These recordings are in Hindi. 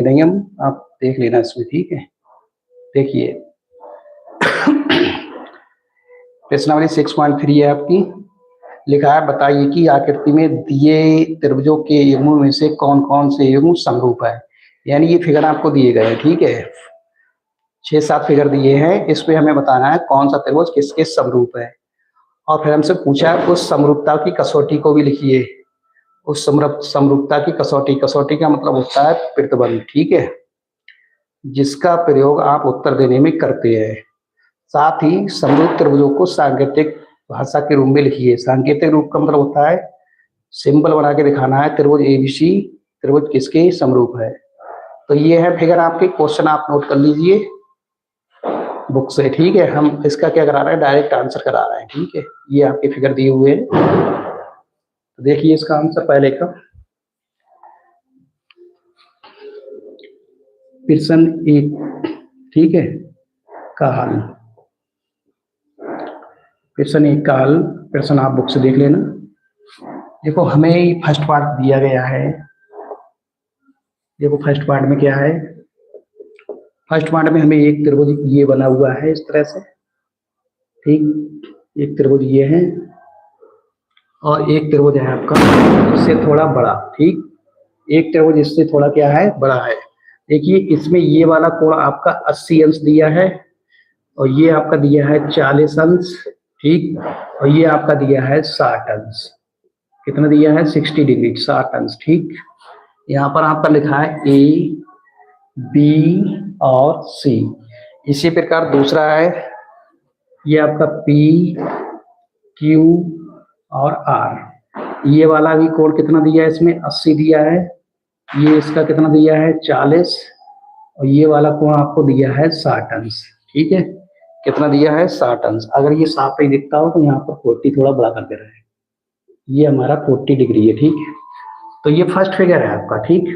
नहीं हम आप देख लेना इसमें, ठीक है। देखिए प्रश्नावली 6.3 है आपकी। लिखा है बताइए कि आकृति में दिए त्रिभुजों के युग्मों में से कौन कौन से युग्म समरूप है। यानी ये फिगर आपको दिए गए हैं, ठीक है। 6-7 फिगर दिए हैं, इस पे हमें बताना है कौन सा त्रिभुज किसके समरूप है। और फिर हमसे पूछा है उस समरूपता की कसौटी को भी लिखिए। उस समरूपता की कसौटी, कसौटी का मतलब होता है प्रतिबंध, ठीक है, जिसका प्रयोग आप उत्तर देने में करते हैं। साथ ही समरूप त्रिभुजों को सांकेतिक भाषा के रूप में लिखिए। सांकेतिक रूप का मतलब होता है सिंबल बना के दिखाना है त्रिभुज एबीसी त्रिभुज किसके समरूप है। तो ये है फिगर आपके, क्वेश्चन आप नोट कर लीजिए बुक से, ठीक है। हम इसका क्या करा रहे हैं, डायरेक्ट आंसर करा रहे हैं, ठीक है। ये आपके फिगर दिए हुए हैं, तो देखिए इसका आंसर पहले का। प्रश्न 1, ठीक है, का हल। प्रश्न 1 का हल, प्रश्न आप बुक से देख लेना। देखो हमें फर्स्ट पार्ट दिया गया है। देखो फर्स्ट पार्ट में क्या है, फर्स्ट पार्ट में हमें एक त्रिभुज ये बना हुआ है इस तरह से, ठीक। एक त्रिभुज ये है और एक त्रिभुज है आपका इससे थोड़ा बड़ा, ठीक। एक त्रिभुज इससे थोड़ा क्या है, बड़ा है। देखिए इसमें ये वाला कोण आपका 80 अंश दिया है और ये आपका दिया है 40 अंश, ठीक। और ये आपका दिया है 60 अंश। कितना दिया है, 60 डिग्री, 60 अंश, ठीक। यहाँ पर आपका लिखा है ए बी और सी। इसी प्रकार दूसरा है ये आपका पी क्यू और आर। ये वाला भी कोण कितना दिया है, इसमें 80 दिया है। ये इसका कितना दिया है, 40। और ये वाला कोण आपको दिया है 60 अंश, ठीक है। कितना दिया है, 60 अंश। अगर ये साफ नहीं दिखता हो तो यहाँ पर 40 थोड़ा बड़ा कर दे रहे हैं। ये हमारा 40 डिग्री है, ठीक है। तो ये फर्स्ट फिगर है आपका, ठीक।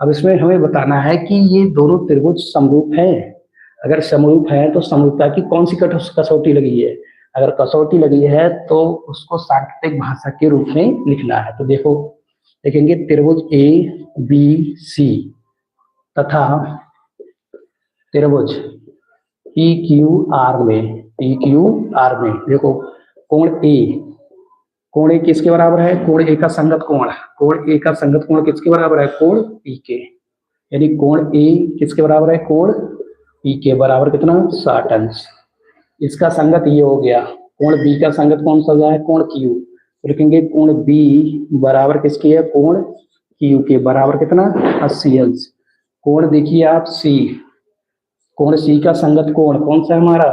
अब इसमें हमें बताना है कि ये दोनों त्रिभुज समरूप है। अगर समरूप है तो समरूपता की कौन सी कसौटी लगी है। अगर कसौटी लगी है तो उसको सांकेतिक भाषा के रूप में लिखना है। तो देखो देखेंगे त्रिभुज ए बी सी तथा त्रिभुज पी क्यू आर में, पी क्यू आर में देखो कोण ए, कोण ए किसके बराबर है, कोण ए का संगत कोण, कोण ए का संगत कोण किसके बराबर है, कोण पी के। यानी कोण ए किसके बराबर है, कोण पी के बराबर कितना, 60 अंश। इसका संगत ये हो गया। कोण बी का संगत कौन सा है, कोण क्यू। तो लिखेंगे कोण बी बराबर किसकी है, कोण क्यू के बराबर कितना, 80 अंश। कोण देखिए आप सी, कोण सी का संगत कोण कौन सा है हमारा,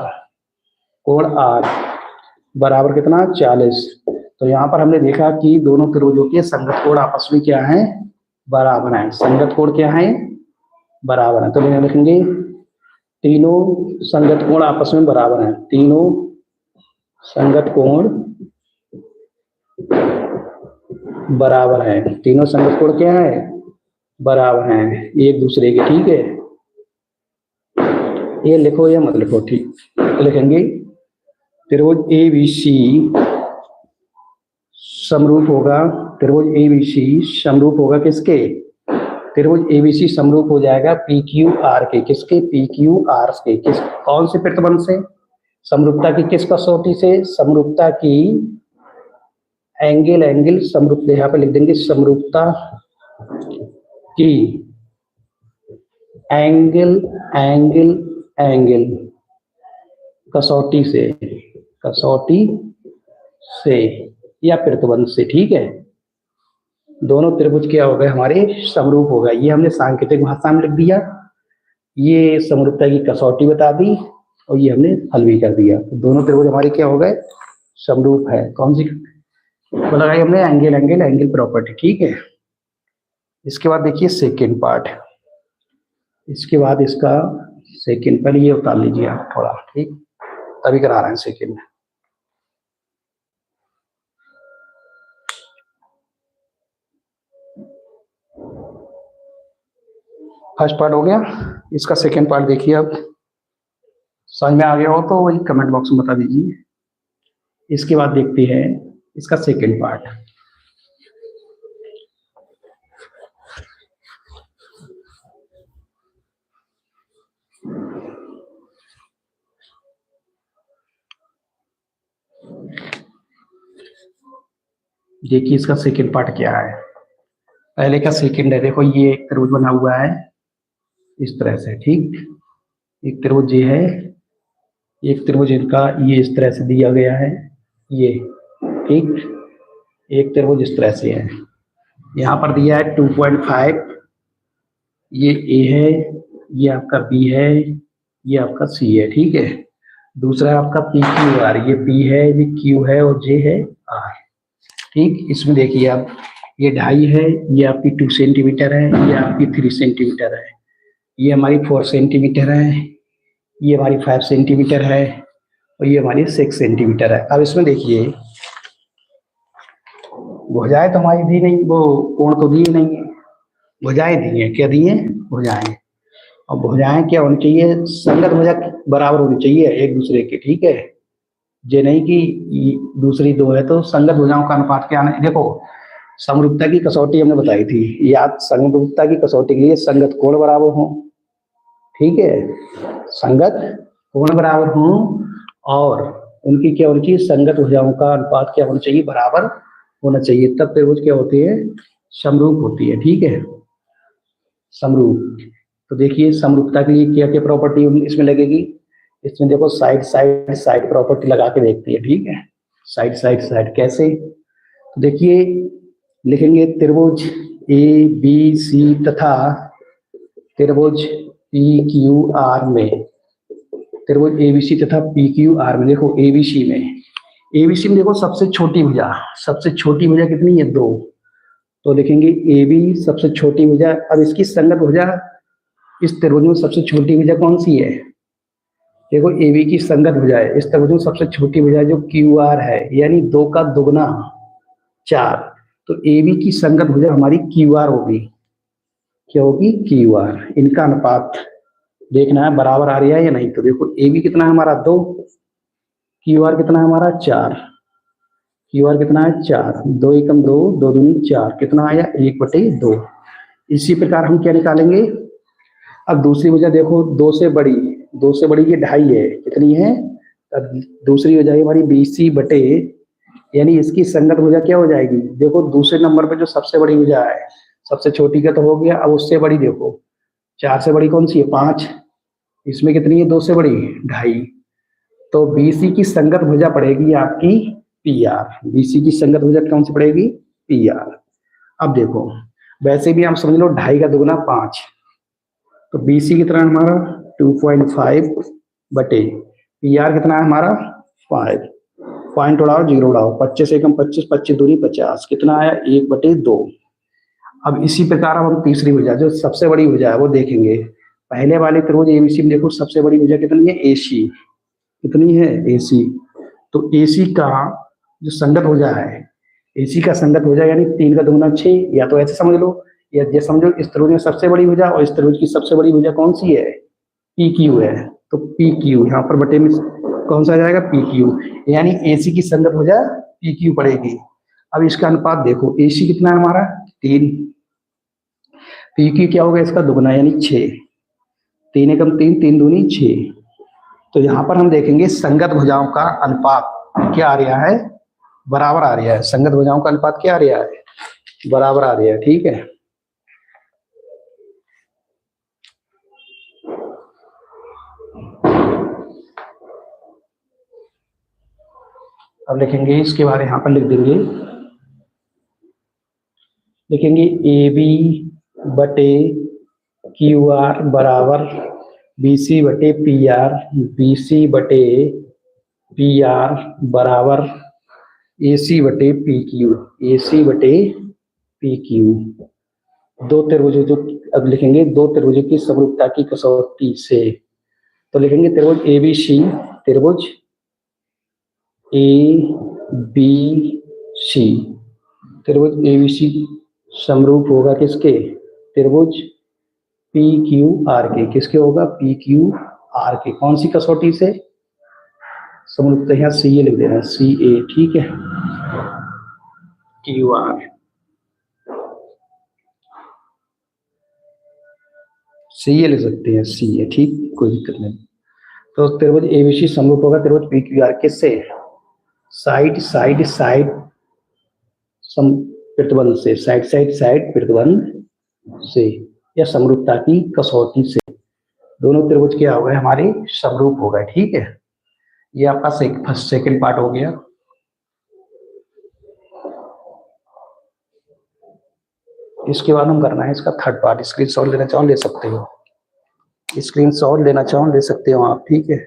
कोण आर बराबर कितना, 40। तो यहाँ पर हमने देखा कि दोनों त्रिभुजों के संगत कोण आपस में क्या है, बराबर है। संगत कोण क्या है, बराबर है। तो लिखेंगे तीनों संगत कोण आपस में बराबर हैं। तीनों संगत कोण बराबर है। तीनों संगत कोण क्या है, बराबर हैं एक दूसरे के, ठीक है। ये लिखो या मत लिखो, ठीक। तो लिखेंगे त्रिभुज ए बी सी समरूप होगा, त्रिभुज ए बी सी समरूप होगा किसके, त्रिभुज एबीसी समरूप हो जाएगा पी क्यू आर के, किसके, पी क्यू आर के। किस कौन से प्रतिबंध से, समरूपता की किस कसौटी से, समरूपता की एंगल, एंगल समरूपता, यहाँ पे लिख देंगे समरूपता की एंगल, एंगल, एंगल कसौटी से, कसौटी से या प्रतिबंध से, ठीक है। दोनों त्रिभुज क्या हो गए हमारे, समरूप हो गए। ये हमने सांकेतिक भाषा में लिख दिया, ये समरूपता की कसौटी बता दी और ये हमने हल भी कर दिया। तो दोनों त्रिभुज हमारे क्या हो गए, समरूप है। कौन सी लगाई हमने, एंगल, एंगल, एंगल प्रॉपर्टी, ठीक है। इसके बाद देखिए सेकेंड पार्ट, इसके बाद इसका सेकेंड, पहले ये उतार लीजिए आप थोड़ा, ठीक, तभी करा रहे हैं सेकेंड। फर्स्ट पार्ट हो गया, इसका सेकेंड पार्ट देखिए। अब समझ में आ गया हो तो वही कमेंट बॉक्स में बता दीजिए। इसके बाद देखते हैं इसका सेकेंड पार्ट। देखिए इसका सेकंड पार्ट क्या है। पहले का सेकंड है, देखो ये एक त्रिभुज बना हुआ है इस तरह से, ठीक। एक त्रिभुज ये है, एक त्रिभुज इनका ये इस तरह से दिया गया है, ये, ठीक। एक त्रिभुज इस तरह से है, यहाँ पर दिया है 2.5, ये ए है, ये आपका बी है, ये आपका सी है, ठीक है। दूसरा आपका पी क्यू आर, ये पी है, ये क्यू है और जे है आर, ठीक। इसमें देखिए आप, ये 2.5 है, ये आपकी 2 सेंटीमीटर है, ये आपकी 3 सेंटीमीटर है, ये हमारी 4 सेंटीमीटर है, ये हमारी 5 सेंटीमीटर है और ये हमारी 6 सेंटीमीटर है। अब इसमें देखिए भुजाएं तो हमारी दी नहीं, वो कोण तो दिए नहीं है, भुजाएं दी है, क्या दिए, भुजाएं। और भुजाएं क्या होनी चाहिए, संगत भुजा बराबर होनी चाहिए एक दूसरे के, ठीक है। ये नहीं कि दूसरी दो है तो संगत भुजाओं का अनुपात क्या है। देखो समरूपता की कसौटी हमने बताई थी, याद, समरूपता की कसौटी के लिए संगत कोण बराबर हो, ठीक है, संगत कोण बराबर हो और उनकी क्या होनी चाहिए, संगत भुजाओं का अनुपात क्या होना चाहिए, बराबर होना चाहिए, तब त्रिभुज क्या होती है, समरूप होती है, ठीक है, समरूप। तो देखिए समरूपता के लिए क्या क्या प्रॉपर्टी इसमें लगेगी, इसमें देखो साइड साइड साइड प्रॉपर्टी लगा के देखती है, ठीक है। साइड साइड साइड कैसे, तो देखिए लिखेंगे त्रिभुज ए बी सी तथा त्रिभुज पी क्यू आर में, त्रिभुज एबीसी तथा पी क्यू आर में, देखो एबीसी में देखो सबसे छोटी भुजा, सबसे छोटी भुजा कितनी है, 2, तो लिखेंगे ए बी सबसे छोटी भुजा। अब इसकी संगत भुजा इस त्रिभुज में सबसे छोटी भुजा कौन सी है, देखो ए बी की संगत भुजा है इस त्रिभुज में सबसे छोटी भुजा जो क्यू आर है, यानी 2 का दुगना 4, तो ए बी की संगत भुजा हमारी क्यू आर होगी, क्या होगी, क्यू आर। इनका अनुपात देखना है बराबर आ रहा है या नहीं, तो देखो ए बी कितना है हमारा 2, क्यू आर कितना है हमारा 4, क्यू आर कितना है 4, 2 एकम 2, 2 दूनी 4, कितना आया 1/2। इसी प्रकार हम क्या निकालेंगे, अब दूसरी भुजा देखो 2 से बड़ी, 2 से बड़ी ये 2.5 है, कितनी है, अब दूसरी हो जाएगी हमारी BC बटे, यानी इसकी संगत भुजा क्या हो जाएगी, देखो दूसरे नंबर पे जो सबसे बड़ी भुजा है, सबसे छोटी का तो हो गया, अब उससे बड़ी देखो 4 से बड़ी कौन सी है 5, इसमें कितनी है 2 से बड़ी 2.5, तो BC की संगत भुजा पड़ेगी आपकी PR, BC की संगत भुजा कौन सी पड़ेगी, PR। अब देखो वैसे भी हम समझ लो 2.5 का दुगना 5, तो BC कितना है हमारा 2.5 बटे PR कितना है हमारा 5, पॉइंट उड़ाओ जीरो उड़ाओ, 25 एकम 25, 25 दूनी 50, कितना आया 1/2। अब इसी प्रकार अब हम तीसरी भुजा जो सबसे बड़ी भुजा है वो देखेंगे, पहले वाले त्रिभुज एबीसी में देखो सबसे बड़ी भुजा कितनी है, AC, कितनी है AC, तो AC का जो संगत भुजा है, AC का संगत भुजा यानी 3 का दुगना 6, या तो ऐसे समझ लो, या ये समझो इस त्रिभुज में सबसे बड़ी भुजा और इस त्रिभुज की सबसे बड़ी भुजा कौन सी है, PQ है, तो PQ यहाँ पर बटे में कौन सा आ जाएगा, PQ, यानी AC की संगत भुजा PQ पड़ेगी। अब इसका अनुपात देखो, AC कितना है हमारा 3, PQ क्या होगा इसका दुगना यानी 6, 3 एकम 3, 3 दूनी 6, तो यहाँ पर हम देखेंगे संगत भुजाओं का अनुपात क्या आ रहा है, बराबर आ रहा है, संगत भुजाओं का अनुपात क्या आ रहा है, बराबर आ रहा है, ठीक है। अब लिखेंगे इसके बारे यहाँ पर लिख देंगे, लिखेंगे AB बटे QR बराबर BC बटे PR, BC बटे PR बराबर AC बटे PQ, AC बटे PQ। दो त्रिभुजों जो अब लिखेंगे, दो त्रिभुजों की समरूपता की कसौटी से, तो लिखेंगे त्रिभुज ABC, त्रिभुज ABC, त्रिभुज ABC समरूप होगा किसके, त्रिभुज PQR के, किसके होगा, PQR के, कौन सी कसौटी से, समरूपता यहाँ CA लिख देना, CA, ठीक है, QR, CA लिख सकते हैं, CA, ठीक, कोई दिक्कत नहीं। तो त्रिभुज ABC समरूप होगा त्रिभुज PQR किससे, साइड साइड साइड सम प्रतिबंध से, साइड प्रतिबंध से या समरूपता की कसौटी से दोनों त्रिभुज क्या हो गए हमारे समरूप हो गए। ठीक है, ये आपका सेकंड पार्ट हो गया। इसके बाद हम करना है इसका थर्ड पार्ट। स्क्रीनशॉट लेना चाहो ले सकते हो, स्क्रीनशॉट लेना चाहो ले सकते हो आप। ठीक है,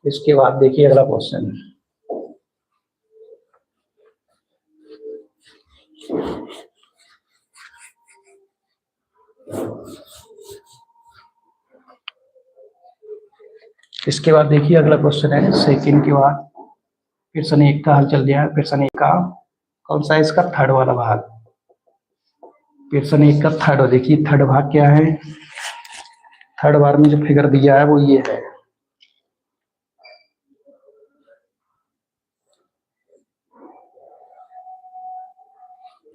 इसके बाद देखिए अगला क्वेश्चन। इसके बाद देखिए अगला क्वेश्चन है सेकंड के बाद प्रश्न 1 का हल चल दिया है। प्रश्न 1 का कौन सा है इसका थर्ड वाला भाग। प्रश्न 1 का थर्ड, देखिए थर्ड भाग क्या है। थर्ड भाग में जो फिगर दिया है वो ये है।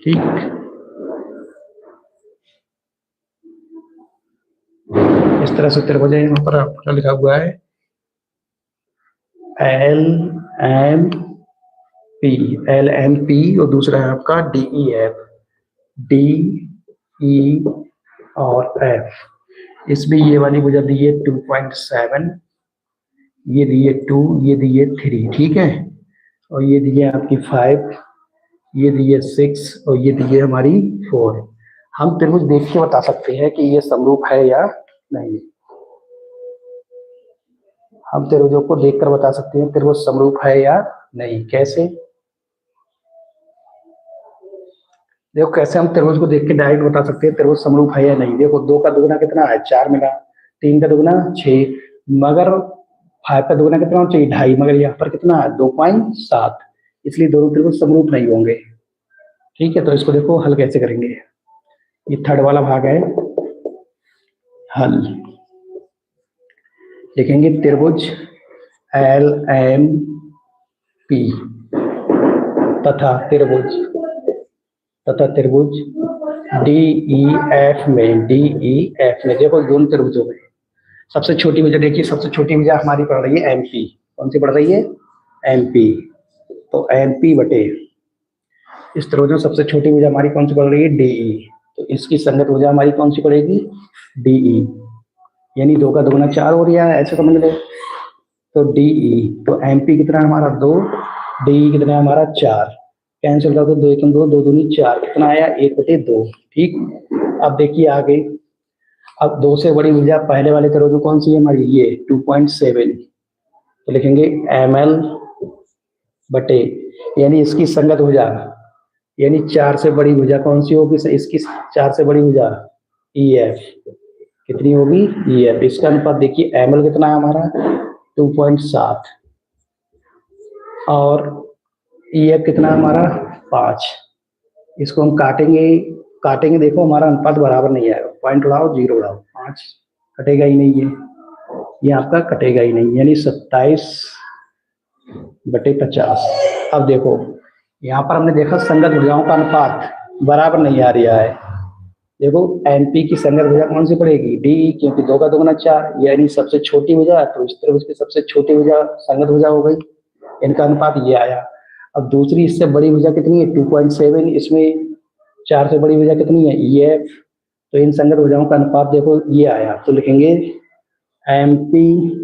ठीक, इस तरह से त्रिभुज है। यहाँ पर लिखा हुआ है एल एम पी और दूसरा है आपका डी ई और एफ। इसमें ये वाली भुजा दी है 2.7, ये दी है 2, ये दी है 3। ठीक है, और ये दी है आपकी 5, ये दी है 6 और ये दी है हमारी 4। हम त्रिभुज देख के बता सकते हैं कि ये समरूप है या नहीं। हम त्रिभुजों को देखकर बता सकते हैं त्रिभुज समरूप है या नहीं। कैसे? देखो कैसे हम त्रिभुज को देख के डायरेक्ट बता सकते हैं त्रिभुज समरूप है या नहीं। देखो 2 का दुगुना कितना है 4 मिला, 3 का दुगुना 6, मगर 5 का दुगुना कितना चाहिए 2.5, मगर यहाँ पर कितना है 2.7, इसलिए दोनों त्रिभुज समरूप नहीं होंगे। ठीक है, तो इसको देखो हल कैसे करेंगे। ये थर्ड वाला भाग है हल। लिखेंगे त्रिभुज एल एम पी तथा त्रिभुज डी ई एफ में देखो दोनों त्रिभुजों में सबसे छोटी भुजा देखिए, सबसे छोटी भुजा हमारी पड़ रही है एमपी। कौन सी पड़ रही है एमपी। तो एमपी बटे इस त्रिभुज में सबसे छोटी भुजा हमारी कौन सी पड़ रही है डीई, तो इसकी संगत भुजा हमारी कौन सी पड़ेगी डीई, यानी 2 का दुगुना 4 हो रहा है, ऐसे समझ ले। तो डीई, तो एमपी कितना हमारा 2, डीई कितना हमारा 4, कैंसिल कर दो 2 1 2, 2 दूनी 4, कितना आया 1/2। ठीक, अब देखिए आगे, अब 2 से बड़ी भुजा पहले वाले त्रिभुज में कौन सी है हमारी ये 2.7, तो लिखेंगे ml बटे, यानी इसकी संगत भुजा यानी 4 से बड़ी भुजा कौन सी होगी, इसकी 4 से बड़ी भुजा EF कितनी होगी EF। इसका अनुपात देखिए ml कितना है हमारा 2.7 और EF कितना है हमारा 5। इसको हम काटेंगे देखो हमारा अनुपात बराबर नहीं आएगा, पॉइंट उड़ाओ 0 उड़ाओ, 5 कटेगा ही नहीं, ये आपका कटेगा ही नहीं, यानी 27/50। अब देखो यहाँ पर हमने देखा संगत भुजाओं का अनुपात बराबर नहीं आ रहा है। देखो एमपी की संगत भुजा कौन सी पड़ेगी डी, क्योंकि 2 का दुगुना 4, यानी सबसे छोटी भुजा, तो इस त्रिभुज की सबसे छोटी भुजा संगत भुजा हो गई, इनका अनुपात ये आया। अब दूसरी इससे बड़ी भुजा कितनी है 2.7, इसमें 4 से बड़ी भुजा कितनी है EF, तो इन संगत भुजाओं का अनुपात देखो ये आया, तो लिखेंगे एमपी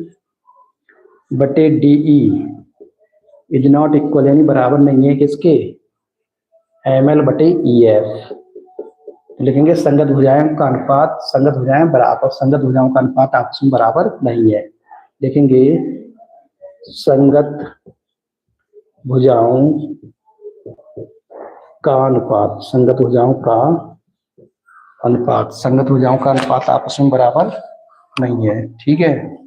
बटे डीई इज नॉट इक्वल, यानी बराबर नहीं है किसके ml बटे EF। लिखेंगे संगत भुजाओं का अनुपात, संगत भुजाएं बराबर, संगत भुजाओं का अनुपात आपस में बराबर नहीं है। देखेंगे संगत भुजाओं का अनुपात, संगत भुजाओं का अनुपात आपस में बराबर नहीं है। ठीक है,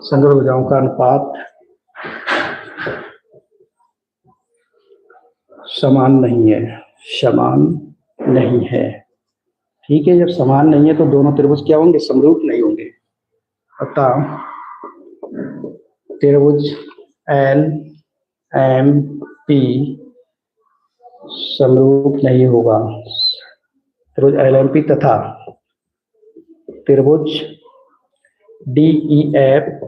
संगत भुजाओं का अनुपात समान नहीं है। ठीक है, जब समान नहीं है तो दोनों त्रिभुज क्या होंगे समरूप नहीं होंगे। अतः त्रिभुज एल एम पी समरूप नहीं होगा। त्रिभुज एल एम पी तथा त्रिभुज डी ई एफ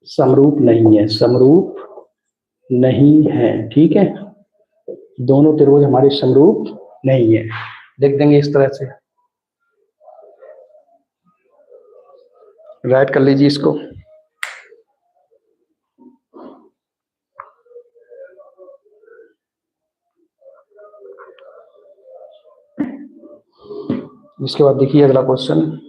समरूप नहीं है, समरूप नहीं है, ठीक है। दोनों त्रिभुज हमारे समरूप नहीं है, लिख देंगे इस तरह से, राइट कर लीजिए इसको। इसके बाद देखिए अगला क्वेश्चन,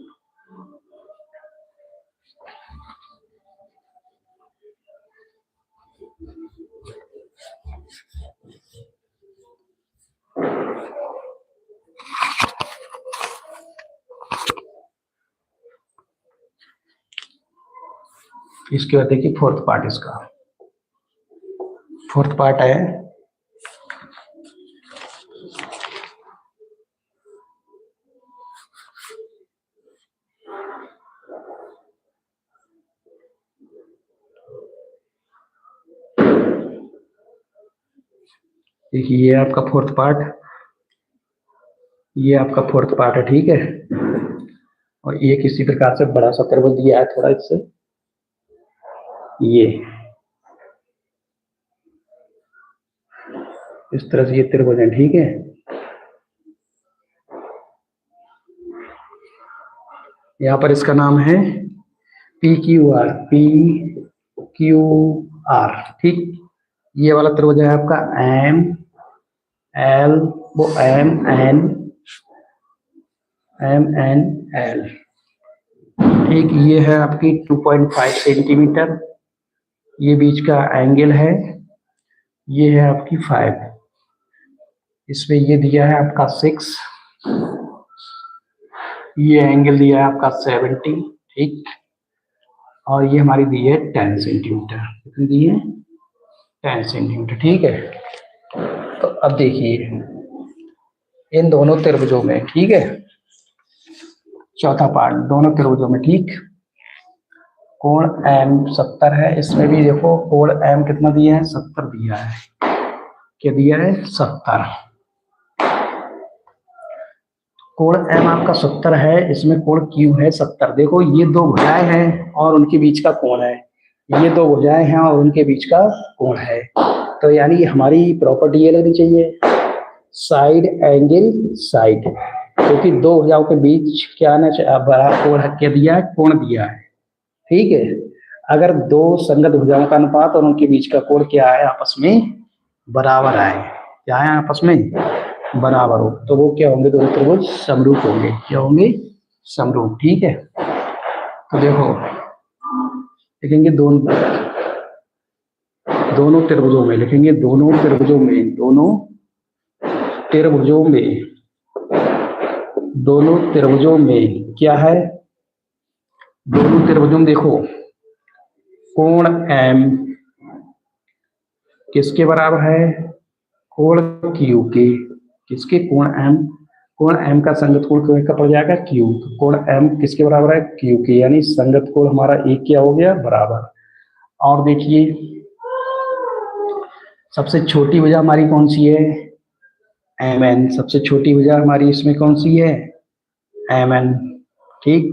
इसके बाद देखिए फोर्थ पार्ट, इसका फोर्थ पार्ट है देखिए, ये आपका फोर्थ पार्ट, ये आपका फोर्थ पार्ट है, ठीक है। और ये किसी प्रकार से बड़ा सा त्रिभुज दिया है थोड़ा इससे, ये इस तरह से ये त्रिभुज है, ठीक है। यहाँ पर इसका नाम है P Q R, P Q R, ठीक। ये वाला त्रिभुज है आपका एम एल, वो एम एन एल, ठीक। ये है आपकी 2.5 सेंटीमीटर, ये बीच का एंगल है, ये है आपकी 5, इसमें ये दिया है आपका 6, ये एंगल दिया है आपका 70, ठीक। और ये हमारी दी है 10 सेंटीमीटर, कितनी दी है 10 सेंटीमीटर, ठीक है। तो अब देखिए इन दोनों त्रिभुजों में, ठीक है, चौथा पार्ट, दोनों त्रिभुजों में, ठीक, कोण m 70 है, इसमें भी देखो कोण m कितना दिया है 70 दिया है, क्या दिया है 70, कोण m आपका 70 है, इसमें कोण q है 70। देखो ये दो भुजाएं हैं और उनके बीच का कोण है, ये दो भुजाएं हैं और उनके बीच का कोण है, तो यानी हमारी प्रॉपर्टी ये लगनी चाहिए साइड एंगल साइड, क्योंकि दो भुजाओं के बीच क्या आना चाहिए, बड़ा कोण क्या दिया है, कोण दिया है, ठीक है। अगर दो संगत भुजाओं का अनुपात और उनके बीच का कोण क्या है, आपस में बराबर आए, क्या है आपस में बराबर हो, तो वो क्या होंगे, दोनों त्रिभुज समरूप होंगे, क्या होंगे समरूप, ठीक है। तो देखो लिखेंगे दोनों त्रिभुजों में, लिखेंगे दोनों त्रिभुजों में, दोनों त्रिभुजों में, दोनों त्रिभुजों में क्या है, दोनों त्रिभुजों में देखो कोण m किसके बराबर है, कोण q के, किसके, कोण m का संगत कोण का पड़ जाएगा q, कोण m किसके बराबर है q के, यानी संगत कोण हमारा एक क्या हो गया बराबर। और देखिए सबसे छोटी भुजा हमारी कौन सी है mn, सबसे छोटी भुजा हमारी इसमें कौन सी है mn, ठीक,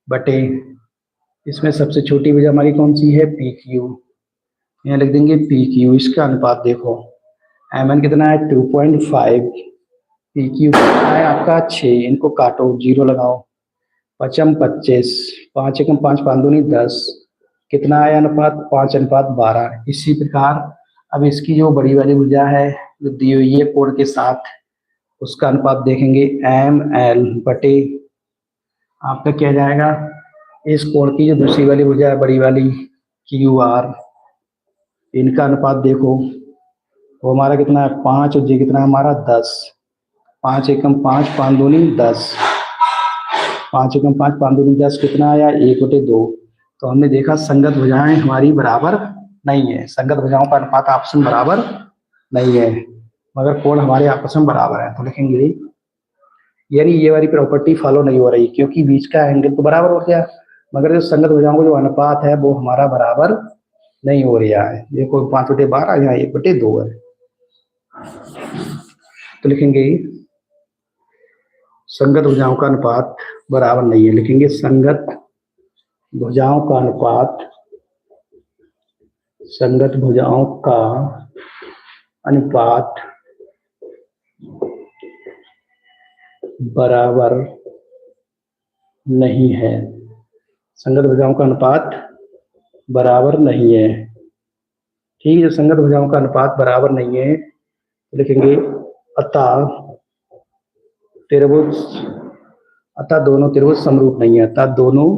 बटे इसमें सबसे छोटी भुजा हमारी कौन सी है PQ, यहाँ लिख देंगे PQ। इसका अनुपात देखो mn कितना है 2.5, PQ कितना है आपका 6, इनको काटो, 0 लगाओ, 5m 25, 5 एकम 5 5 दूनी 10, कितना आया अनुपात 5:12। इसी प्रकार अब इसकी जो बड़ी वाली भुजा है जो दी हुई है कोण के साथ, उसका अनुपात देखेंगे ML बटे आपका क्या जाएगा, इस कोण की जो दूसरी वाली भुजा है बड़ी वाली QR, इनका अनुपात देखो वो हमारा कितना है 5 और ये कितना है हमारा 10, 5 एकम 5 5 दूनी 10, 5 एकम 5 5 दूनी 10, कितना आया 1/2। तो हमने देखा संगत भुजाएं हमारी बराबर नहीं है, संगत भुजाओं का अनुपात आपस में बराबर नहीं है, मगर कोण हमारे आपस में बराबर है, तो लिखेंगे यानी ये वाली प्रॉपर्टी फॉलो नहीं हो रही, क्योंकि बीच का एंगल तो बराबर हो गया, मगर जो संगत भुजाओं का जो अनुपात है वो हमारा बराबर नहीं हो रहा है। देखो 5/12 यहाँ 1/2 है, तो लिखेंगे संगत भुजाओं का अनुपात बराबर नहीं है, लिखेंगे संगत भुजाओं का अनुपात, संगत भुजाओं का अनुपात बराबर नहीं है। संगत भुजाओं का अनुपात बराबर नहीं है। ठीक है, संगत भुजाओं का अनुपात बराबर नहीं है तो लिखेंगे अतः त्रिभुज, अतः दोनों त्रिभुज समरूप नहीं है, अतः दोनों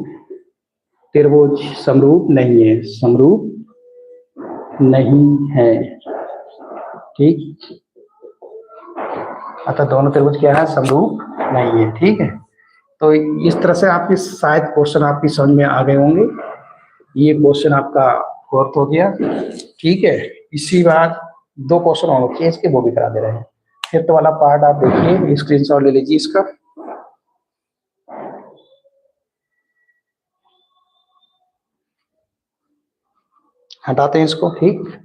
त्रिभुज समरूप नहीं है, समरूप नहीं है। ठीक, अतः दोनों त्रिभुज क्या है, समरूप नहीं है। ठीक है, तो इस तरह से आपके शायद क्वेश्चन आपकी समझ में आ गए होंगे। ये क्वेश्चन आपका फोर्थ हो गया। ठीक है, इसी बात 2 क्वेश्चन और होते हैं इसके, वो भी करा दे रहे हैं। फिफ्थ वाला पार्ट आप देखिए, स्क्रीनशॉट ले लीजिए इसका। हटाते हैं इसको। ठीक,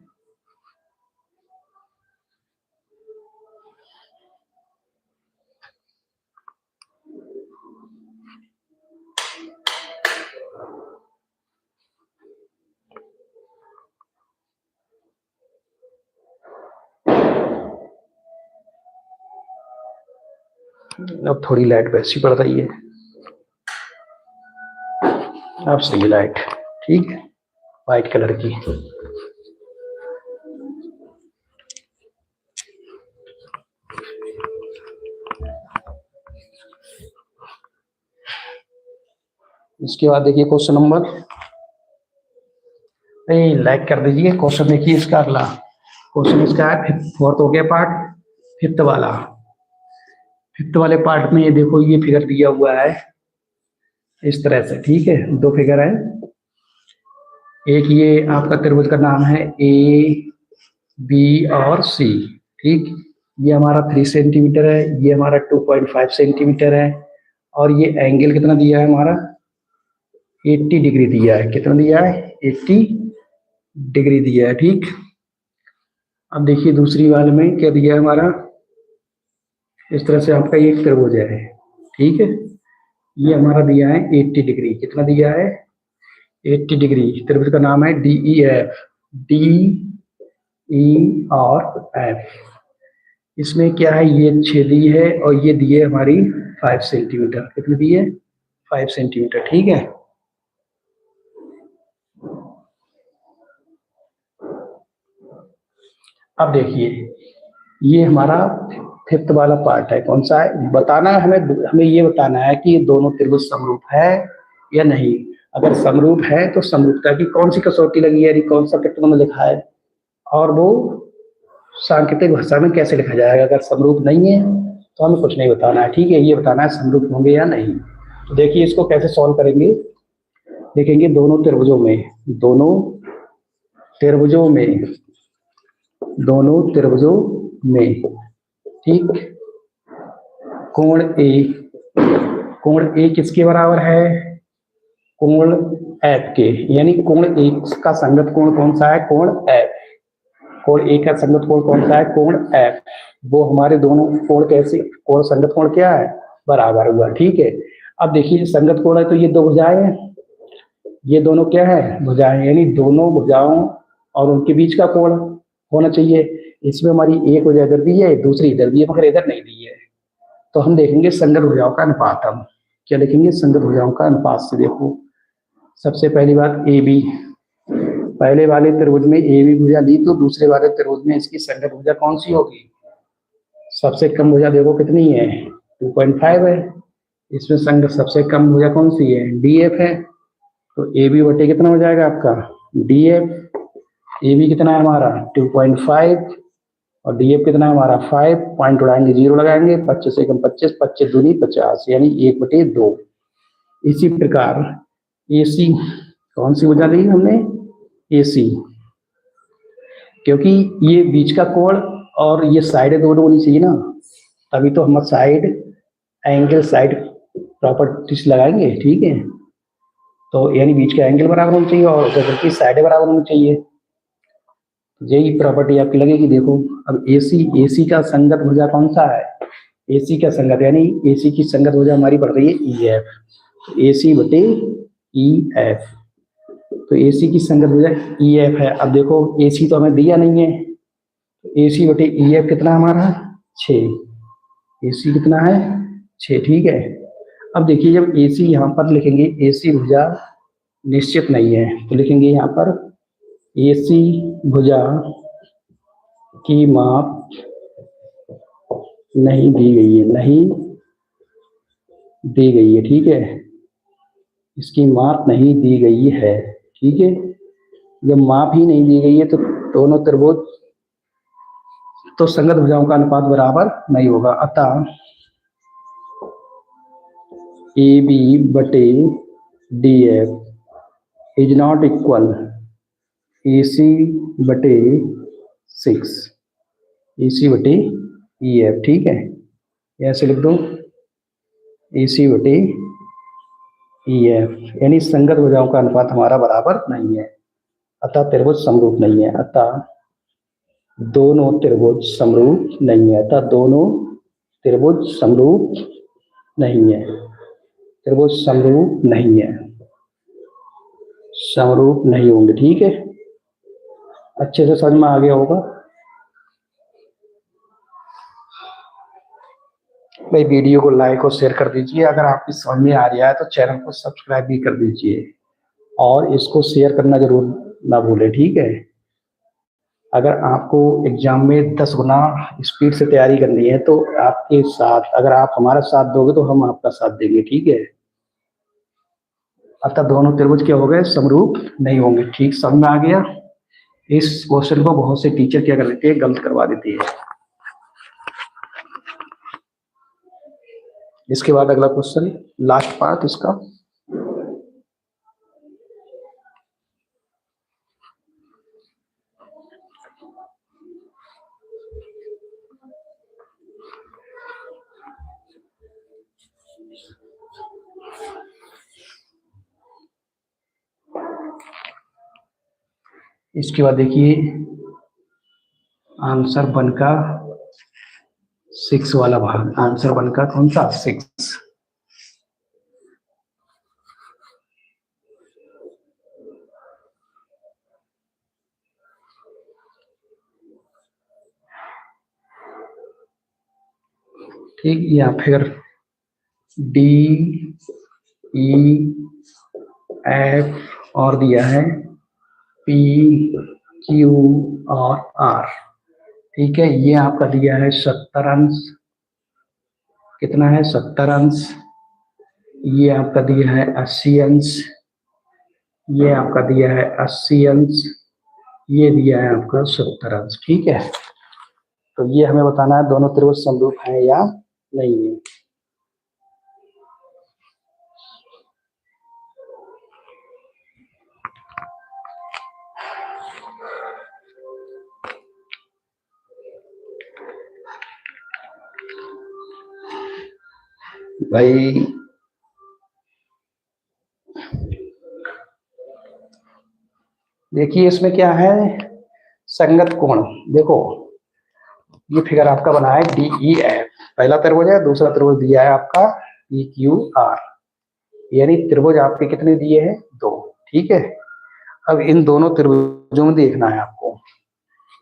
अब थोड़ी लाइट वैसी पड़ रही है, अब सही लाइट। ठीक, व्हाइट कलर की। इसके बाद देखिए क्वेश्चन नंबर, लाइक कर दीजिए। क्वेश्चन देखिए इसका अगला क्वेश्चन इसका है, फोर्थ हो गया पार्ट। फिफ्थ वाला, फिफ्थ वाले पार्ट में ये देखो, ये फिगर दिया हुआ है इस तरह से। ठीक है, 2 फिगर है। एक ये आपका त्रिभुज का नाम है ए बी और सी। ठीक, ये हमारा 3 सेंटीमीटर है, ये हमारा 2.5 सेंटीमीटर है, और ये एंगल कितना दिया है हमारा, 80 डिग्री दिया है। कितना दिया है, 80 डिग्री दिया है। ठीक, अब देखिए दूसरी वाले में क्या दिया है हमारा, इस तरह से आपका ये त्रिभुज है। ठीक है, ये हमारा दिया है 80 डिग्री। कितना दिया है, 80 डिग्री। त्रिभुज का नाम है DEF, DE और F। इसमें क्या है, ये छेदी है और ये दिए हमारी 5 सेंटीमीटर। कितने दिए, 5 सेंटीमीटर। ठीक है, अब देखिए ये हमारा फिफ्थ वाला पार्ट है। कौन सा है बताना है हमें, हमें ये बताना है कि ये दोनों त्रिभुज समरूप है या नहीं। अगर समरूप है तो समरूपता की कौन सी कसौटी लगी है, यानी कौन सा पैटर्न में लिखा है, और वो सांकेतिक भाषा में कैसे लिखा जाएगा। अगर समरूप नहीं है तो हमें कुछ नहीं बताना है। ठीक है, ये बताना है समरूप होंगे या नहीं। तो देखिए इसको कैसे सॉल्व करेंगे, देखेंगे दोनों त्रिभुजों में, दोनों त्रिभुजों में, दोनों त्रिभुजों में। ठीक, कोण ए, कोण ए किसके बराबर है, कोण एफ के, यानी कोण ए का संगत कोण कौन सा है, कोण एफ। कोण ए का संगत कोण कौन सा है, कोण एफ। वो हमारे दोनों कोण कैसे, कोण संगत कोण क्या है, बराबर हुआ। ठीक है, अब देखिए संगत कोण है तो ये 2 भुजाएं हैं, ये दोनों क्या है, भुजाएं, यानी दोनों भुजाओं और उनके बीच का कोण होना चाहिए। इसमें हमारी एक भुजा इधर दी है, दूसरी इधर दी है, मगर इधर नहीं दी है। तो हम देखेंगे संगत भुजाओं का अनुपात। हम क्या लिखेंगे, संगत भुजाओं का अनुपात से देखो। सबसे पहली बात ए बी, पहले वाले त्रिभुज में ए बी भुजा ली तो दूसरे वाले त्रिभुज में इसकी संगत भुजा कौन सी होगी, सबसे कम भुजा देखो कितनी है, 2.5 है। इसमें संगत सबसे कम भुजा कौन सी है, DF है। तो ए बी बटे कितना हो जाएगा आपका, DF। ए बी कितना है हमारा 2.5 और DF कितना है हमारा 5। पॉइंट उड़ाएंगे, 0 लगाएंगे, 25 से कम 25, 25 दूनी 50, यानी 1/2। इसी प्रकार AC, कौन सी भुजा ली हमने, AC, क्योंकि ये बीच का कोण और ये साइड दोनों होनी चाहिए ना, तभी तो हम साइड एंगल साइड प्रॉपर्टीज लगाएंगे। ठीक है, तो यानी बीच का एंगल बराबर होना चाहिए और उधर की साइड बराबर होनी चाहिए, यही प्रॉपर्टी आपकी लगेगी। देखो अब AC का संगत भुजा कौन सा है, AC का संगत, यानी AC की संगत भुजा हमारी पड़ रही है EF। AC बटे ई एफ। तो AC की संगत भुजा EF है। अब देखो AC तो हमें दिया नहीं है, AC बटे EF कितना हमारा 6। AC कितना है 6, ठीक है। अब देखिए जब AC यहाँ पर लिखेंगे, AC भुजा निश्चित नहीं है, तो लिखेंगे यहाँ पर AC भुजा की माप नहीं दी गई है, नहीं दी गई है, ठीक है। इसकी माप नहीं दी गई है, ठीक है। जब माप ही नहीं दी गई है तो दोनों त्रिभुज तो संगत भुजाओं का अनुपात बराबर नहीं होगा। अतः AB बटे DF is not equal AC बटे 6, AC बटे EF, ठीक है। ऐसे लिख दो AC बटे EF, यानी संगत भुजाओं का अनुपात हमारा बराबर नहीं है, अतः त्रिभुज समरूप नहीं है। अतः दोनों त्रिभुज समरूप नहीं है, अतः दोनों त्रिभुज समरूप नहीं है, त्रिभुज समरूप नहीं है, समरूप नहीं होंगे, ठीक है। अच्छे से समझ में आ गया होगा भाई। वीडियो को लाइक और शेयर कर दीजिए। अगर आपकी समझ में आ रहा है तो चैनल को सब्सक्राइब भी कर दीजिए और इसको शेयर करना जरूर ना भूलें, ठीक है। अगर आपको एग्जाम में 10 गुना स्पीड से तैयारी करनी है तो आपके साथ, अगर आप हमारा साथ दोगे तो हम आपका साथ देंगे, ठीक है। अतः दोनों त्रिभुज क्या हो गए, समरूप नहीं होंगे, ठीक समझ में आ गया। इस क्वेश्चन को बहुत से टीचर क्या कर देते हैं, गलत करवा देती है। इसके बाद अगला क्वेश्चन, लास्ट पार्ट इसका। इसके बाद देखिए आंसर 1 का 6 वाला भाग, आंसर 1 का कौन सा 6। ठीक, या फिर DEF और दिया है PQ और R, ठीक है। ये आपका दिया है 70 अंश, कितना है 70 अंश। ये आपका दिया है 80 अंश, ये आपका दिया है 80 अंश, ये दिया है आपका 70 अंश, ठीक है। तो ये हमें बताना है दोनों त्रिभुज समरूप है या नहीं है। भाई देखिए इसमें क्या है, संगत कोण। देखो ये फिगर आपका बना है DEF, पहला त्रिभुज है, दूसरा त्रिभुज दिया है आपका PQR, यानी त्रिभुज आपके कितने दिए हैं 2, ठीक है। अब इन दोनों त्रिभुजों में देखना है आपको,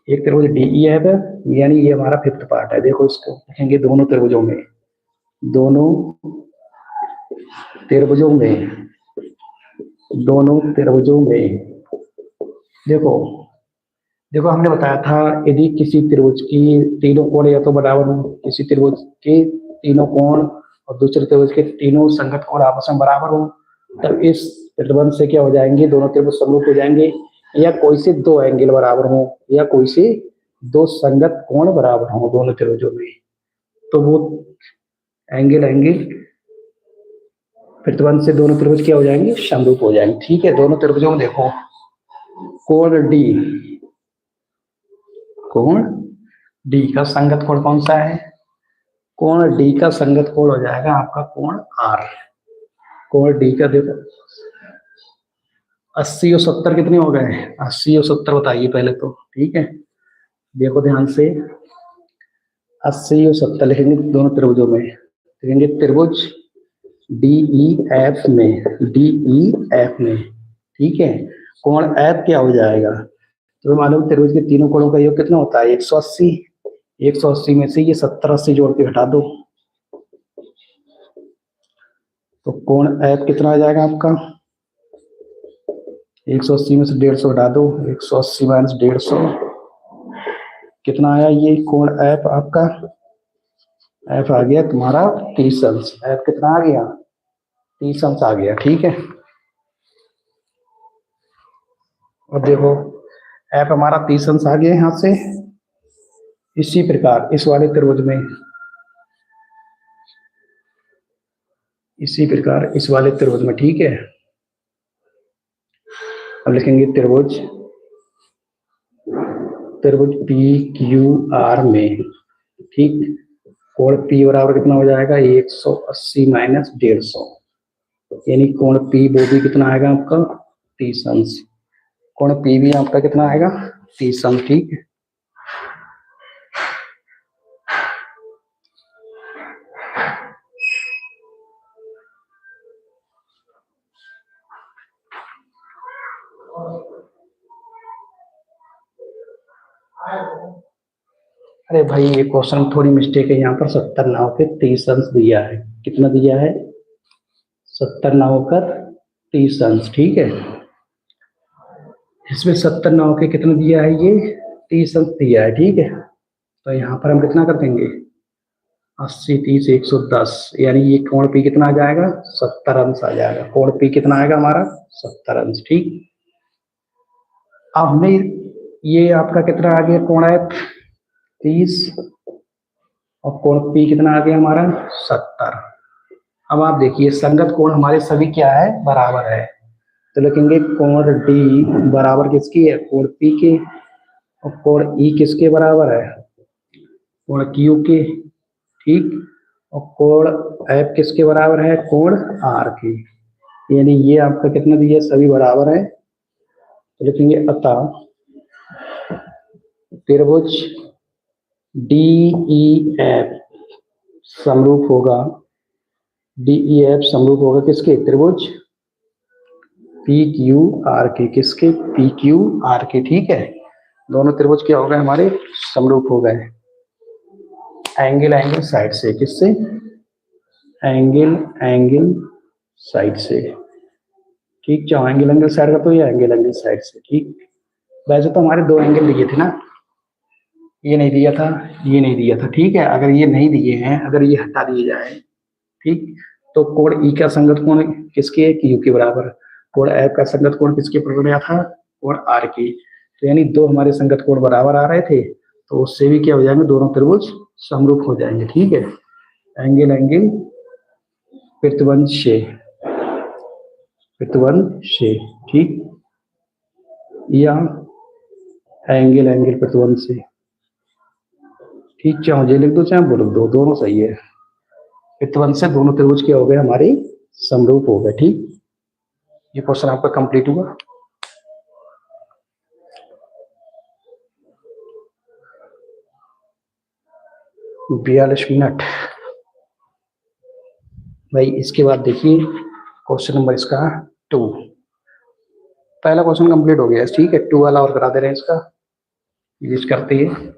एक त्रिभुज DEF है, यानी ये हमारा 5th पार्ट है। देखो इसको देखेंगे दोनों त्रिभुजों में, दोनों त्रिभुजों में, दोनों त्रिभुजों में देखो देखो हमने बताया था यदि किसी त्रिभुज की तीनों कोण या तो बराबर हो, किसी त्रिभुज के तीनों कोण और दूसरे त्रिभुज के तीनों संगत कोण आपस में बराबर हो, तब इस प्रतिबंध से क्या हो जाएंगे, दोनों त्रिभुज समरूप हो जाएंगे। या कोई से 2 एंगल बराबर हो, या कोई से 2 संगत कोण बराबर हो दोनों त्रिभुजों में, तो वो एंगल प्रतिबंध से दोनों त्रिभुज क्या हो जाएंगे, समरूप हो जाएंगे, ठीक है। दोनों त्रिभुजों में देखो कोण D का संगत कोण कौन सा है, कोण D का संगत कोण हो जाएगा आपका कोण R। कोण D का देखो 80 और 70 कितने हो गए, 80 और 70 बताइए पहले तो, ठीक है। देखो ध्यान से 80 और 70 लिखेंगे दोनों त्रिभुजों में, लिखेंगे त्रिभुज DEF में, DEF में, ठीक है। कोण एफ क्या हो जाएगा, तो मालूम त्रिभुज के तीनों कोणों का योग कितना होता है 180। 180 में से ये 70 80 जोड़ के घटा दो, तो कोण एफ कितना आ जाएगा आपका 180 में से 150 घटा दो, 180 माइनस 150 कितना आया, ये कोण एफ आपका, एफ आ गया तुम्हारा 30 अंश। एफ कितना आ गया 30 अंश आ गया, ठीक है। और देखो एफ हमारा 30 अंश आ गया यहाँ से। इसी प्रकार इस वाले त्रिभुज में, इसी प्रकार इस वाले त्रिभुज में, ठीक है। अब लिखेंगे त्रिभुज, त्रिभुज पी क्यू आर में, ठीक। कोण पी बराबर कितना हो जाएगा 180 माइनस 150, यानी कोण पी वो भी कितना आएगा आपका 30 अंश। कोण पी भी आपका कितना आएगा 30 अंश, ठीक है। अरे भाई ये क्वेश्चन में थोड़ी मिस्टेक है, यहाँ पर 70 ना होकर 30 अंश दिया है। कितना दिया है 70 ना होकर 30 अंश, ठीक है। इसमें 70 ना होकर कितना दिया है, ये 30 अंश दिया है, ठीक है। तो यहाँ पर हम कितना कर देंगे 80 30 110, यानी ये कोण पी कितना आ जाएगा 70 अंश आ जाएगा। कोण पी कितना आएगा हमारा 70 अंश, ठीक। अब हमने ये आपका कितना आ गया कोण एफ 30 और कोण पी कितना आ गया हमारा 70। अब आप देखिए संगत कोण हमारे सभी क्या है बराबर है, तो लिखेंगे कोण डी बराबर किसकी है कोण पी के, और कोण ई किसके बराबर है कोण क्यू के, ठीक। और कोण एफ किसके बराबर है कोण आर के, यानी ये आपका कितना दिया सभी बराबर है, तो लिखेंगे अतः त्रिभुज DEF समरूप होगा, DEF समरूप होगा किसके त्रिभुज PQR के, किसके PQR के, ठीक है। दोनों त्रिभुज क्या हो गए हमारे समरूप हो गए, एंगल एंगल साइड से, किससे एंगल एंगल साइड से, ठीक। चाहे एंगल एंगल साइड का तो ये एंगल एंगल साइड से, ठीक। वैसे तो हमारे दो एंगल दिए थे ना, ये नहीं दिया था, ये नहीं दिया था, ठीक है। अगर ये नहीं दिए हैं, अगर ये हटा दिए जाए, ठीक, तो कोण ई का संगत कोण किसके है क्यू के बराबर, कोण एफ का संगत कोण किसके बराबर गया था कोण आर के, तो यानी दो हमारे संगत कोण बराबर आ रहे थे, तो उससे भी क्या हो जाएंगे दोनों त्रिभुज समरूप हो जाएंगे, ठीक है। एंगल एंगल प्रतिबंध से, प्रतिबंध से, ठीक, या एंगल एंगल प्रतिबंध से, ठीक। चाहे जे लिख दो चाहे वो लिख दो, दोनों सही है। प्रतिबंध से दोनों त्रिभुज क्या हो गए हमारे समरूप हो गए, ठीक। ये क्वेश्चन आपका कंप्लीट हुआ। बयालीस मिनट भाई। इसके बाद देखिए क्वेश्चन नंबर इसका 2, पहला क्वेश्चन कंप्लीट हो गया, ठीक है। 2 वाला और करा दे रहे हैं इसका, यूज करते हैं।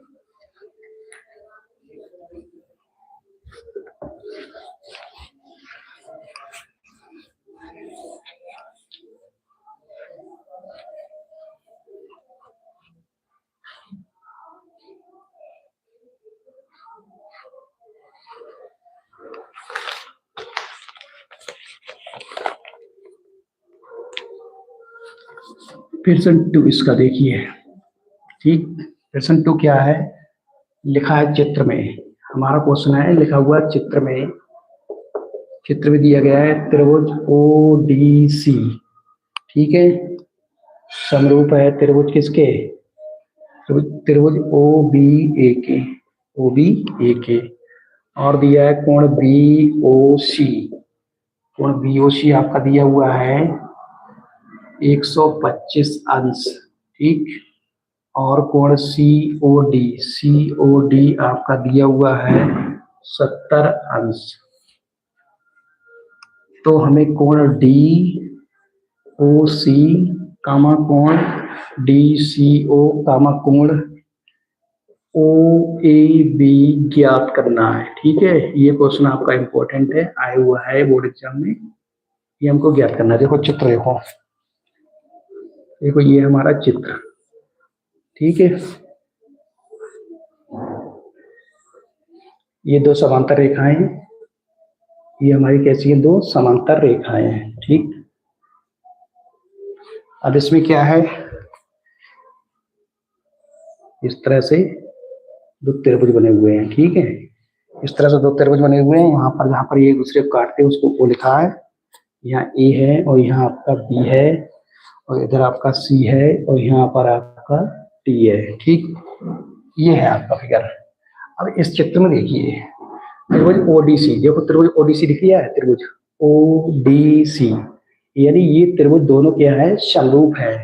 क्वेश्चन 2 इसका देखिए, ठीक। क्वेश्चन 2 क्या है, लिखा है चित्र में, हमारा क्वेश्चन है लिखा हुआ चित्र में, चित्र में दिया गया है त्रिभुज ODC, ठीक है। समरूप है त्रिभुज किसके त्रिभुज OBAK, OBAK, और दिया है कोण BOC, कोण BOC आपका दिया हुआ है 125 अंश, ठीक। और कोण COD आपका दिया हुआ है 70 अंश, तो हमें कोण डी ओ सी कामा कोण डी सी ओ कामा कोण ओ ए बी ज्ञात करना है। ठीक है, ये क्वेश्चन आपका इंपॉर्टेंट है, आया हुआ है बोर्ड एग्जाम में। ये हमको ज्ञात करना है। देखो चित्र देखो, देखो ये हमारा चित्र। ठीक है, ये दो समांतर रेखाएं हैं, ये हमारी कैसी है, दो समांतर रेखाएं हैं। ठीक, अब इसमें क्या है, इस तरह से दो त्रिभुज बने हुए हैं। ठीक है, इस तरह से दो त्रिभुज बने हुए हैं। यहाँ पर जहाँ पर ये एक दूसरे को काटते हैं उसको ओ लिखा है, यहाँ ए है और यहाँ आपका बी है और इधर आपका सी है और यहाँ पर आपका टी है। ठीक, ये है आपका फिगर। अब इस चित्र में देखिए त्रिभुज ओडीसी, देखो त्रिभुज ओडीसी दिख रहा है, त्रिभुज ओडीसी, यानी ये त्रिभुज दोनों क्या है, समरूप है।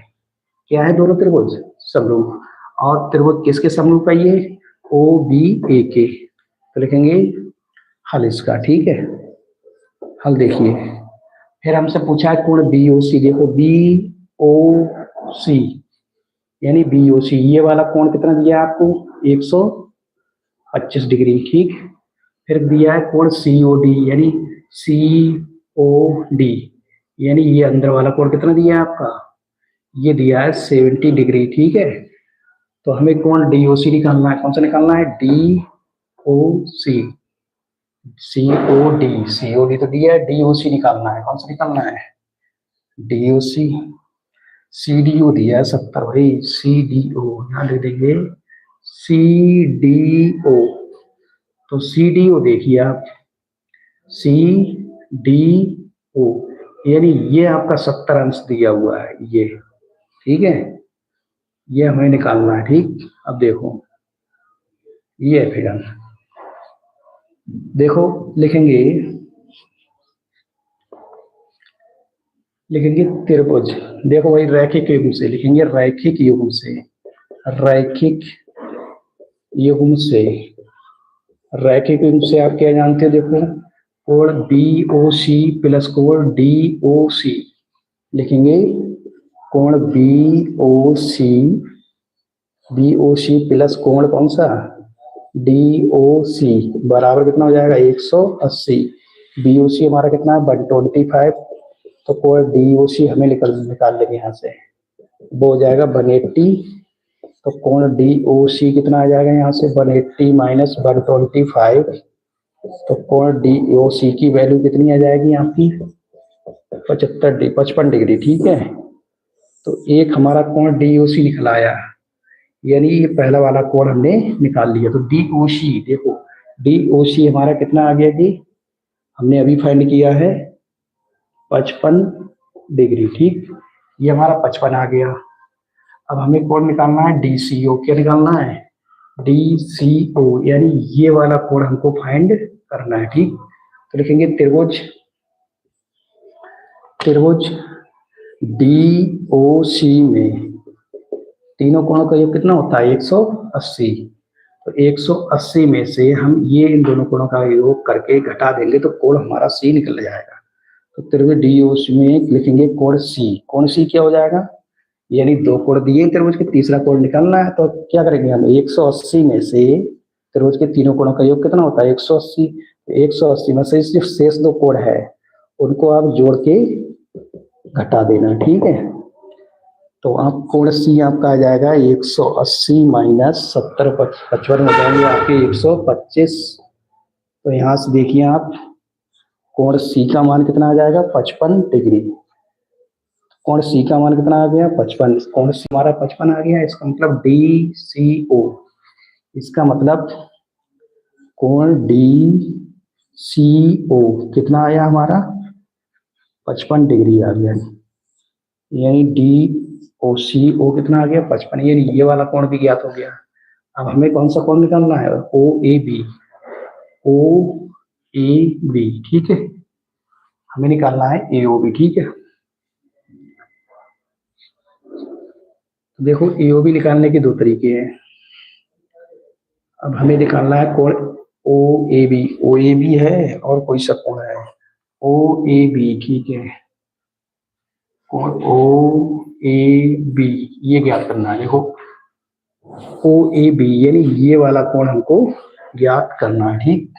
क्या है, दोनों त्रिभुज समरूप। और त्रिभुज किसके समरूप है, ये ओ बी ए के। तो लिखेंगे हल इसका। ठीक है, हल देखिए, फिर हमसे पूछा है कोण बी ओ सी। देखो बी ओ सी यानी बी ओ सी, ये वाला कोण कितना दिया आपको, 125 डिग्री। ठीक, फिर दिया है कोण सी ओ डी यानी सी ओ डी, यानी ये अंदर वाला कोण कितना दिया है आपका, ये दिया है 70 डिग्री। ठीक है, तो हमें कोण डी ओ सी निकालना है। कौन सा निकालना है, डी ओ सी, सी ओ डी, सी ओ डी तो दिया है, डी ओ सी निकालना है। कौन सा निकालना है, डी ओ सी। सी डी ओ दिया है 70 भाई, सी डी ओ यहाँ लिख देंगे सी डी ओ। तो सी डी ओ देखिए आप, सी डी ओ यानी ये आपका 70 अंश दिया हुआ है ये। ठीक है, ये हमें निकालना है। ठीक, अब देखो ये फिगर देखो, लिखेंगे लिखेंगे त्रिभुज। देखो भाई रैखिक युग्म से लिखेंगे, रैखिक युग्म से, रैखिक युग्म से, रैखिक युग्म से आप क्या जानते हो, देखो कोण बी ओ सी प्लस कोण डी ओ सी। लिखेंगे कोण बी ओ सी प्लस कोण कौन सा, डी ओ सी बराबर कितना हो जाएगा, 180। बी ओ सी हमारा कितना है, 125। तो कोण डी ओ सी हमें निकाल लेंगे यहाँ से, वो हो जाएगा 180। तो कोण डी ओ सी कितना आ जाएगा यहाँ से, 180 माइनस 125। तो कोण डी ओ सी की वैल्यू कितनी आ जाएगी आपकी, 55 डिग्री। ठीक है, तो एक हमारा कोण डी ओ सी निकल आया, यानी ये पहला वाला कोण हमने निकाल लिया। तो डी ओ सी, देखो डी ओ सी हमारा कितना आ गया जी, हमने अभी फाइंड किया है 55 डिग्री। ठीक, ये हमारा 55 आ गया। अब हमें कोण निकालना है डी सी ओ। क्या निकालना है, डी सी ओ, यानी ये वाला कोण हमको फाइंड करना है। ठीक, तो लिखेंगे त्रिभुज, त्रिभुज डी ओ सी में तीनों कोणों का योग कितना होता है, 180। तो 180 में से हम ये इन दोनों कोणों का योग करके घटा देंगे तो कोण हमारा सी निकल जाएगा। तो त्रिभुज डी ओ सी में लिखेंगे कोण सी। कोण सी क्या हो जाएगा, यानी दो कोण दिए त्रिभुज के, तीसरा कोण निकालना है। तो क्या करेंगे हम, 180 में से त्रिभुज के तीनों कोणों का योग कितना होता है, 180। 180 में से सिर्फ शेष दो कोण है उनको आप जोड़ के घटा देना। ठीक है, तो आप कोण सी आपका आ जाएगा 180 माइनस 70 55 हो जाएंगे आपके 125। तो यहाँ से देखिए आप कोण सी का मान कितना आ जाएगा, 55 डिग्री। कोण सी का मान कितना आ गया, 55। कोण सी हमारा 55 आ गया, इसका मतलब डी सी ओ, इसका मतलब कोण डी सी ओ कितना आया हमारा, 55 डिग्री आ गया, यानी डी ओ सी ओ कितना आ गया, 55। यानी ये वाला कोण भी ज्ञात हो गया। अब हमें कौन सा कोण निकालना है, ओ A B, O A B. ठीक है, हमें निकालना है ए ओ बी। ठीक है, तो देखो ए ओ बी निकालने के दो तरीके हैं। अब हमें निकालना है कोण ओ A B. O A B है और कोई सा कोण है, ओ ए बी, ठीक है, कोण ओ ए बी ये ज्ञात करना है। देखो ओ ए बी यानी ये वाला कोण हमको ज्ञात करना है, ठीक।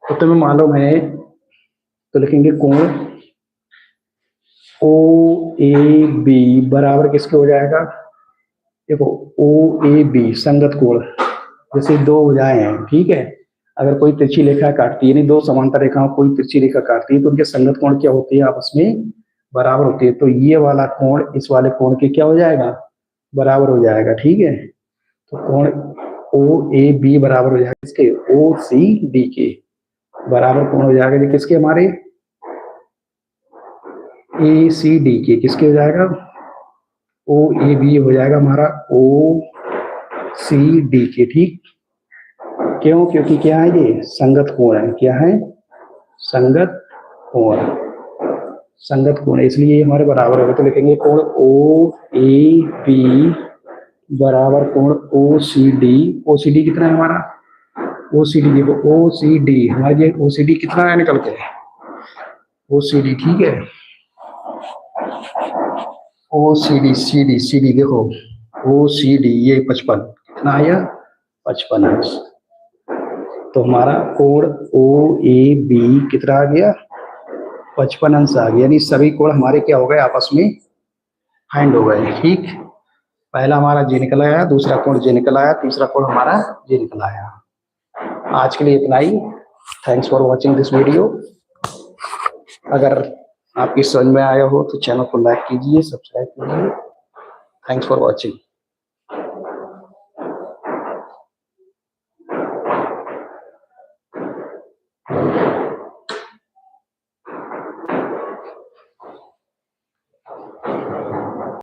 तो तुम्हें मालूम है तो लिखेंगे कोण ओ ए बी बराबर किसके हो जाएगा। देखो ओ ए बी संगत कोण, जैसे दो भुजाएं हैं, ठीक है, अगर कोई तिरछी रेखा काटती है, यानी दो समांतर रेखाओं कोई तिरछी रेखा काटती है तो उनके संगत कोण क्या होती है, आपस में बराबर होती है। तो ये वाला कोण इस वाले कोण के क्या हो जाएगा, बराबर हो जाएगा, ठीक है। तो कोण ओ ए बी बराबर हो जाएगा किसके, ओ सी डी के बराबर कोण हो जाएगा जी किसके, हमारे ए सी डी के, किसके हो जाएगा, ओ ए बी हो जाएगा हमारा ओ सी डी के, ठीक। क्यों, क्योंकि क्या है ये संगत कोण है, क्या है, संगत कोण, संगत कोण है, इसलिए ये हमारे बराबर होगा। तो लिखेंगे कोण ओ ए बी बराबर कोण ओ सी डी। ओ सी डी कितना है हमारा, ओ सी डी देखो ओ सी डी हमारे ओ सी डी कितना है निकल के, ओ सी डी, ठीक है, ओ सी डी देखो ओ सी डी ये 55 कितना आया, 55 अंश। तो हमारा कोण ओ ए बी कितना आ गया, 55 अंश आ गया, यानी सभी कोण हमारे क्या हो गए, आपस में हैंड हो गए, ठीक। पहला हमारा जे निकल आया, दूसरा कोण जे निकल आया, तीसरा कोण हमारा जे निकल आया। आज के लिए इतना ही। Thanks for watching this video. अगर आपकी समझ में आया हो तो चैनल को लाइक कीजिए, सब्सक्राइब कीजिए। Thanks for watching.